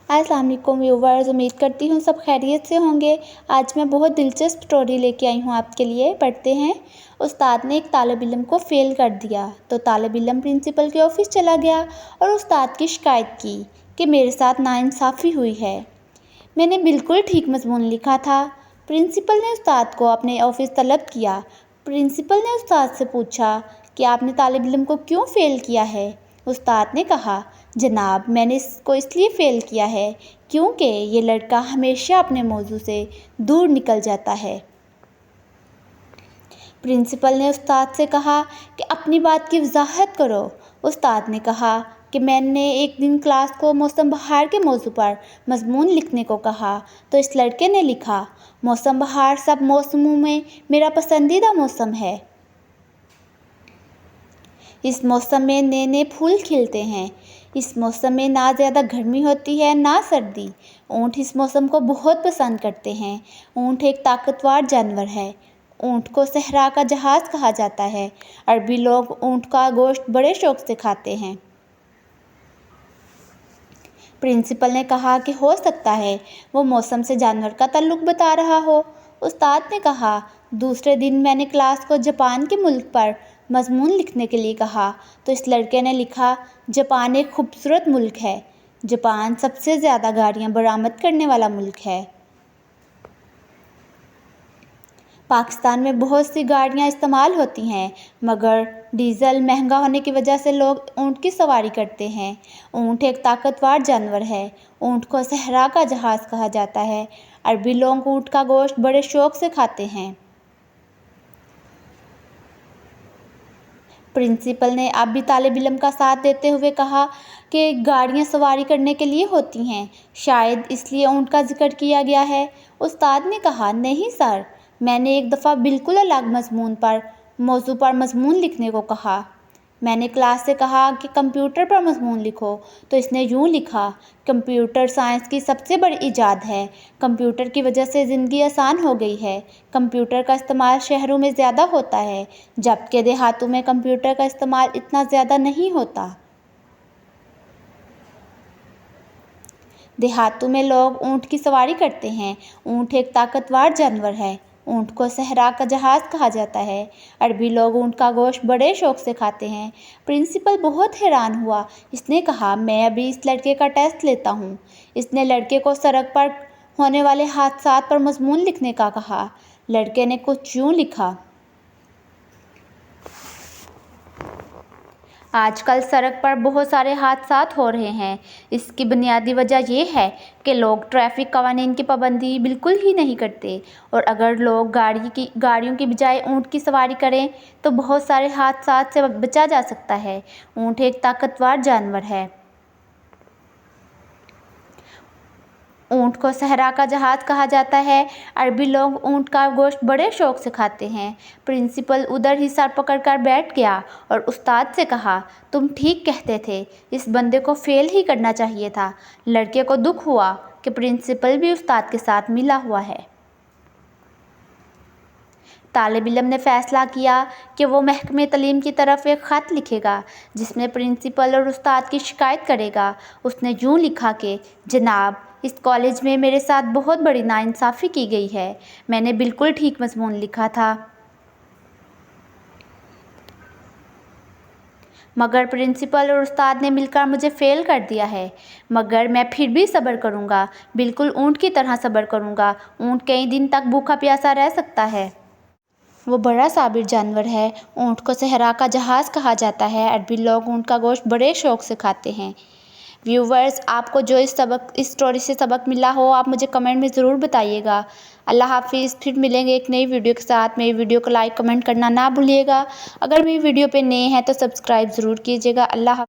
अस्सलाम वालेकुम व्यूवर्स, उम्मीद करती हूँ सब खैरियत से होंगे। आज मैं बहुत दिलचस्प स्टोरी लेके आई हूँ आपके लिए। पढ़ते हैं। उस्ताद ने एक तालिब इल्म को फ़ेल कर दिया तो तालिब इल्म प्रिंसिपल के ऑफिस चला गया और उस्ताद की शिकायत की कि मेरे साथ नाइंसाफ़ी हुई है। मैंने बिल्कुल ठीक मज़मून लिखा था। प्रिंसिपल ने उस्ताद को अपने ऑफिस तलब किया। प्रिंसिपल ने उस्ताद से पूछा कि आपने तालिब इल्म को क्यों फ़ेल किया है। उस्ताद ने कहा, जनाब मैंने इसको इसलिए फ़ेल किया है क्योंकि ये लड़का हमेशा अपने मौजू से दूर निकल जाता है। प्रिंसिपल ने उस्ताद से कहा कि अपनी बात की वजाहत करो। उस्ताद ने कहा कि मैंने एक दिन क्लास को मौसम बहार के मौजू पर मज़मून लिखने को कहा तो इस लड़के ने लिखा, मौसम बहार सब मौसमों में मेरा पसंदीदा मौसम है। इस मौसम में नए नए फूल खिलते हैं। इस मौसम में ना ज़्यादा गर्मी होती है ना सर्दी। ऊँट इस मौसम को बहुत पसंद करते हैं। ऊँट एक ताकतवर जानवर है। ऊँट को सहरा का जहाज़ कहा जाता है। अरबी लोग ऊँट का गोश्त बड़े शौक से खाते हैं। प्रिंसिपल ने कहा कि हो सकता है वो मौसम से जानवर का ताल्लुक़ बता रहा हो। उस्ताद ने कहा, दूसरे दिन मैंने क्लास को जापान के मुल्क पर मज़मून लिखने के लिए कहा तो इस लड़के ने लिखा, जापान एक खूबसूरत मुल्क है। जापान सबसे ज़्यादा गाड़ियाँ बरामद करने वाला मुल्क है। पाकिस्तान में बहुत सी गाड़ियाँ इस्तेमाल होती हैं मगर डीज़ल महंगा होने की वजह से लोग ऊँट की सवारी करते हैं। ऊँट एक ताकतवर जानवर है। ऊँट को सहरा का जहाज़ कहा जाता है। अरबी लोग ऊँट का गोश्त बड़े शौक से खाते हैं। प्रिंसिपल ने अब भी तालिब इल्म का साथ देते हुए कहा कि गाड़ियाँ सवारी करने के लिए होती हैं, शायद इसलिए ऊँट का जिक्र किया गया है। उस्ताद ने कहा, नहीं सर, मैंने एक दफ़ा बिल्कुल अलग मौजू पर मज़मून लिखने को कहा। मैंने क्लास से कहा कि कंप्यूटर पर मज़मून लिखो तो इसने यूँ लिखा, कंप्यूटर साइंस की सबसे बड़ी ईजाद है। कंप्यूटर की वजह से ज़िंदगी आसान हो गई है। कंप्यूटर का इस्तेमाल शहरों में ज़्यादा होता है जबकि देहातों में कंप्यूटर का इस्तेमाल इतना ज़्यादा नहीं होता। देहातों में लोग ऊँट की सवारी करते हैं। ऊँट एक ताकतवर जानवर है। ऊँट को सहरा का जहाज़ कहा जाता है। अरबी लोग ऊँट का गोश्त बड़े शौक से खाते हैं। प्रिंसिपल बहुत हैरान हुआ। इसने कहा, मैं अभी इस लड़के का टेस्ट लेता हूँ। इसने लड़के को सड़क पर होने वाले हादसात पर मज़मून लिखने का कहा। लड़के ने कुछ यूँ लिखा, आजकल सड़क पर बहुत सारे हादसात हो रहे हैं। इसकी बुनियादी वजह यह है कि लोग ट्रैफिक कवानीन की पाबंदी बिल्कुल ही नहीं करते और अगर लोग गाड़ियों की बजाय ऊँट की सवारी करें तो बहुत सारे हादसात से बचा जा सकता है। ऊँट एक ताकतवर जानवर है। ऊँट को सहरा का जहाज़ कहा जाता है। अरबी लोग ऊँट का गोश्त बड़े शौक से खाते हैं। प्रिंसिपल उधर ही सर पकड़कर बैठ गया और उस्ताद से कहा, तुम ठीक कहते थे, इस बंदे को फ़ेल ही करना चाहिए था। लड़के को दुख हुआ कि प्रिंसिपल भी उस्ताद के साथ मिला हुआ है। तालिब इल्म ने फ़ैसला किया कि वो महकमे तालीम की तरफ एक ख़त लिखेगा जिसमें प्रिंसिपल और उस्ताद की शिकायत करेगा। उसने यूँ लिखा कि जनाब, इस कॉलेज में मेरे साथ बहुत बड़ी नाइंसाफ़ी की गई है। मैंने बिल्कुल ठीक मज़मून लिखा था मगर प्रिंसिपल और उस्ताद ने मिलकर मुझे फ़ेल कर दिया है। मगर मैं फिर भी सब्र करूँगा, बिल्कुल ऊँट की तरह सब्र करूँगा। ऊँट कई दिन तक भूखा प्यासा रह सकता है। वो बड़ा साबिर जानवर है। ऊँट को सहरा का जहाज़ कहा जाता है। अरबी लोग ऊँट का गोश्त बड़े शौक से खाते हैं। व्यूवर्स, आपको जो इस स्टोरी से सबक मिला हो आप मुझे कमेंट में ज़रूर बताइएगा। अल्लाह हाफिज़। फिर मिलेंगे एक नई वीडियो के साथ। मेरी वीडियो को लाइक कमेंट करना ना भूलिएगा। अगर मेरी वीडियो पे नए हैं तो सब्सक्राइब ज़रूर कीजिएगा। अल्लाह